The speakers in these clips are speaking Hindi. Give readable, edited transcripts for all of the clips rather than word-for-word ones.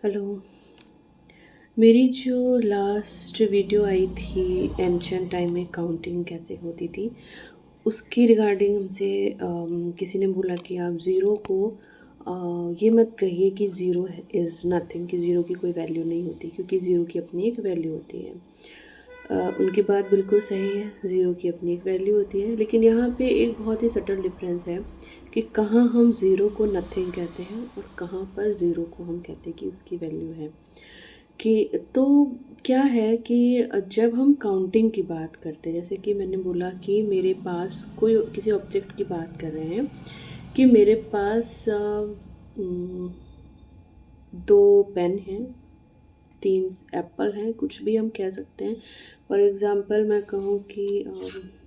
हेलो। मेरी जो लास्ट वीडियो आई थी एंशिएंट टाइम में काउंटिंग कैसे होती थी, उसकी रिगार्डिंग हमसे किसी ने बोला कि आप ज़ीरो को ये मत कहिए कि ज़ीरो इज़ नथिंग, कि ज़ीरो की कोई वैल्यू नहीं होती, क्योंकि ज़ीरो की अपनी एक वैल्यू होती है। उनकी बात बिल्कुल सही है, ज़ीरो की अपनी एक वैल्यू होती है, लेकिन यहाँ पे एक बहुत ही सटल डिफरेंस है कि कहाँ हम ज़ीरो को नथिंग कहते हैं और कहाँ पर ज़ीरो को हम कहते हैं कि उसकी वैल्यू है। कि तो क्या है कि जब हम काउंटिंग की बात करते हैं, जैसे कि मैंने बोला कि मेरे पास कोई किसी ऑब्जेक्ट की बात कर रहे हैं कि मेरे पास दो पेन हैं, तीन एप्पल हैं, कुछ भी हम कह सकते हैं। फॉर एग्ज़ाम्पल मैं कहूँ कि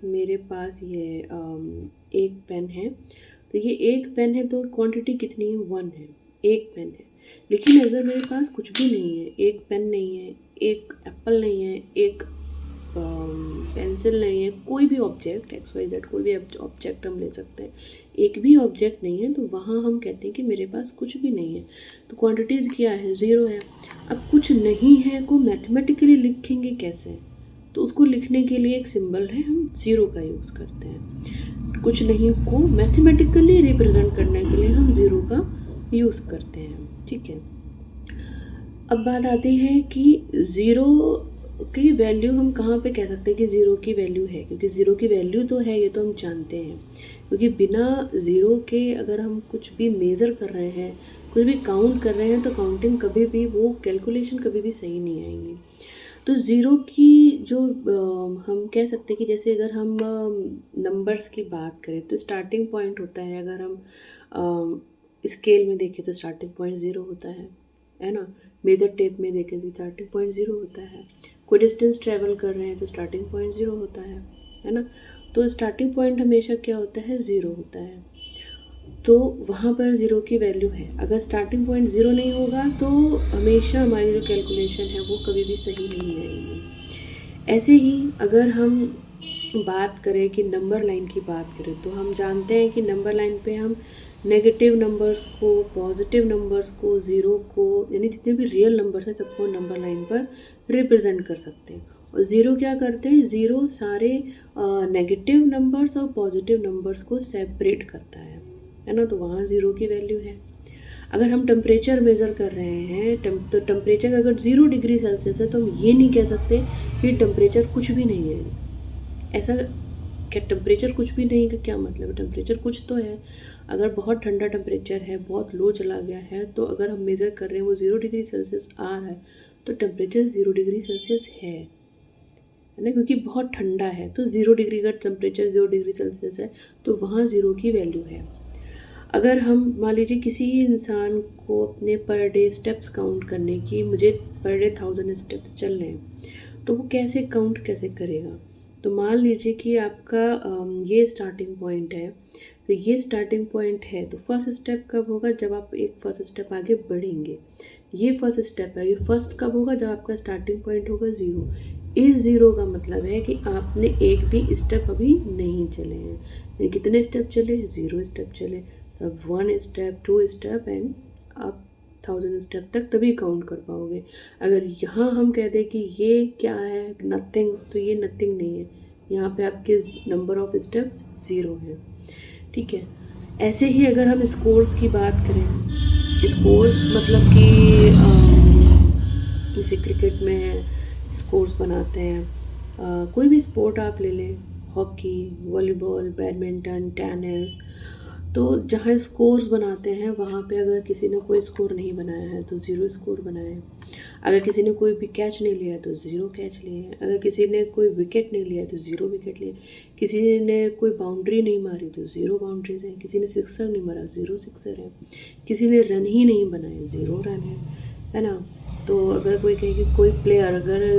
मेरे पास ये एक पेन है, तो ये एक पेन है तो क्वांटिटी कितनी है, वन है, एक पेन है। लेकिन अगर मेरे पास कुछ भी नहीं है, एक पेन नहीं है, एक एप्पल नहीं है, एक पेंसिल नहीं है, कोई भी ऑब्जेक्ट एक्स वाई जेड कोई भी ऑब्जेक्ट हम ले सकते हैं, एक भी ऑब्जेक्ट नहीं है, तो वहाँ हम कहते हैं कि मेरे पास कुछ भी नहीं है। तो क्वांटिटीज़ क्या है, ज़ीरो है। अब कुछ नहीं है को मैथमेटिकली लिखेंगे कैसे, तो उसको लिखने के लिए एक सिंबल है, हम ज़ीरो का यूज़ करते हैं। कुछ नहीं को मैथमेटिकली रिप्रेजेंट करने के लिए हम ज़ीरो का यूज़ करते हैं, ठीक है। अब बात आती है कि ज़ीरो की वैल्यू हम कहाँ पे कह सकते हैं कि ज़ीरो की वैल्यू है, क्योंकि ज़ीरो की वैल्यू तो है, ये तो हम जानते हैं। क्योंकि बिना ज़ीरो के अगर हम कुछ भी मेज़र कर रहे हैं, कुछ भी काउंट कर रहे हैं, तो काउंटिंग कभी भी, वो कैलकुलेशन कभी भी सही नहीं आएंगी। तो ज़ीरो की जो हम कह सकते हैं कि जैसे अगर हम नंबर्स की बात करें तो स्टार्टिंग पॉइंट होता है, अगर हम स्केल में देखें तो स्टार्टिंग पॉइंट ज़ीरो होता है ना। मेजर टेप में देखें तो स्टार्टिंग पॉइंट ज़ीरो होता है। कोई डिस्टेंस ट्रेवल कर रहे हैं तो स्टार्टिंग पॉइंट ज़ीरो होता है ना। तो स्टार्टिंग पॉइंट हमेशा क्या होता है, ज़ीरो होता है। तो वहाँ पर ज़ीरो की वैल्यू है। अगर स्टार्टिंग पॉइंट ज़ीरो नहीं होगा तो हमेशा हमारी जो कैलकुलेशन है वो कभी भी सही नहीं आएगी। ऐसे ही अगर हम बात करें कि नंबर लाइन की बात करें, तो हम जानते हैं कि नंबर लाइन पे हम नेगेटिव नंबर्स को, पॉजिटिव नंबर्स को, ज़ीरो को, यानी जितने भी रियल नंबर्स हैं सबको नंबर लाइन पर रिप्रेजेंट कर सकते हैं। और ज़ीरो क्या करते हैं, ज़ीरो सारे नेगेटिव नंबर्स और पॉजिटिव नंबर्स को सेपरेट करता है ना। तो वहाँ ज़ीरो की वैल्यू है। अगर हम टेम्परेचर मेज़र कर रहे हैं, तो टेम्परेचर अगर 0 डिग्री सेल्सियस है तो हम ये नहीं कह सकते कि टेम्परेचर कुछ भी नहीं है। ऐसा क्या, टेम्परेचर कुछ भी नहीं का क्या मतलब है, टेम्परेचर कुछ तो है। अगर बहुत ठंडा टेम्परेचर है, बहुत लो चला गया है, तो अगर हम मेज़र कर रहे हैं वो 0 डिग्री सेल्सियस आ रहा है, तो टेम्परेचर 0 डिग्री सेल्सियस है ना, क्योंकि बहुत ठंडा है। तो 0 डिग्री का टेम्परेचर 0 डिग्री सेल्सियस है, तो वहाँ ज़ीरो की वैल्यू है। अगर हम मान लीजिए किसी इंसान को अपने पर डे स्टेप्स काउंट करने की, मुझे पर डे 1000 स्टेप्स चलने हैं, तो वो कैसे काउंट कैसे करेगा। तो मान लीजिए कि आपका ये स्टार्टिंग पॉइंट है, तो ये स्टार्टिंग पॉइंट है, तो फर्स्ट स्टेप कब होगा, जब आप एक फर्स्ट स्टेप आगे बढ़ेंगे। ये फर्स्ट स्टेप है, ये फर्स्ट कब होगा, जब आपका स्टार्टिंग पॉइंट होगा ज़ीरो। इस ज़ीरो का मतलब है कि आपने एक भी स्टेप अभी नहीं चले हैं। यानी कितने स्टेप चले, 0 स्टेप चले। तब 1 स्टेप, 2 स्टेप एंड आप 1000 स्टेप तक तभी काउंट कर पाओगे। अगर यहाँ हम कह दें कि ये क्या है, नथिंग, तो ये नथिंग नहीं है। यहाँ पे आपके नंबर ऑफ स्टेप्स ज़ीरो है, ठीक है। ऐसे ही अगर हम स्कोर्स की बात करें, स्कोर्स मतलब कि जैसे क्रिकेट में स्कोर्स बनाते हैं, कोई भी स्पोर्ट आप ले लें, हॉकी, वॉलीबॉल, बैडमिंटन, टेनिस, तो जहाँ स्कोर्स बनाते हैं वहाँ पे अगर किसी ने कोई स्कोर नहीं बनाया है तो ज़ीरो स्कोर बनाए। अगर किसी ने कोई भी कैच नहीं लिया तो ज़ीरो कैच लिए हैं। अगर किसी ने कोई विकेट नहीं लिया तो ज़ीरो विकेट लिए। किसी ने कोई बाउंड्री नहीं मारी तो ज़ीरो बाउंड्रीज हैं। किसी ने सिक्सर नहीं मारा, ज़ीरो सिक्सर है। किसी ने रन ही नहीं बनाए, ज़ीरो रन है ना। तो अगर कोई कहे कि कोई प्लेयर अगर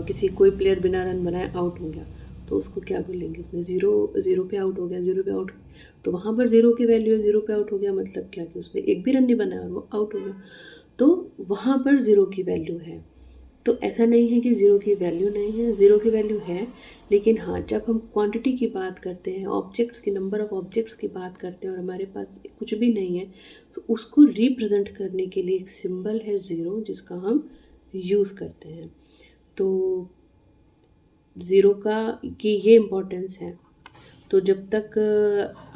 किसी कोई प्लेयर बिना रन बनाए आउट हो गया, तो उसको क्या बोलेंगे, उसने ज़ीरो ज़ीरो पे आउट हो गया, ज़ीरो पे आउट। तो वहाँ पर ज़ीरो की वैल्यू है, ज़ीरो पे आउट हो गया मतलब क्या, कि उसने एक भी रन नहीं बनाया और वो आउट हो गया, तो वहाँ पर ज़ीरो की वैल्यू है। तो ऐसा नहीं है कि ज़ीरो की वैल्यू नहीं है, ज़ीरो की वैल्यू है, लेकिन हाँ, जब हम क्वांटिटी की बात करते हैं, ऑब्जेक्ट्स की, नंबर ऑफ़ ऑब्जेक्ट्स की बात करते हैं और हमारे पास कुछ भी नहीं है, तो उसको रिप्रेजेंट करने के लिए एक सिंबल है ज़ीरो, जिसका हम यूज़ करते हैं। तो ज़ीरो की ये इम्पोर्टेंस है। तो जब तक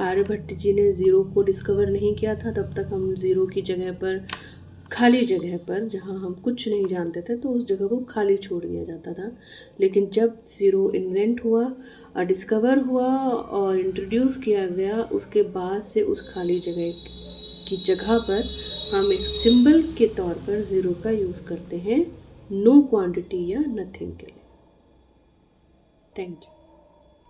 आर्यभट्ट जी ने ज़ीरो को डिस्कवर नहीं किया था, तब तक हम ज़ीरो की जगह पर, खाली जगह पर, जहाँ हम कुछ नहीं जानते थे, तो उस जगह को खाली छोड़ दिया जाता था। लेकिन जब ज़ीरो इन्वेंट हुआ, डिस्कवर हुआ और इंट्रोड्यूस किया गया, उसके बाद से उस खाली जगह की जगह पर हम एक सिंबल के तौर पर ज़ीरो का यूज़ करते हैं, नो क्वांटिटी या नथिंग के लिए। Thank you.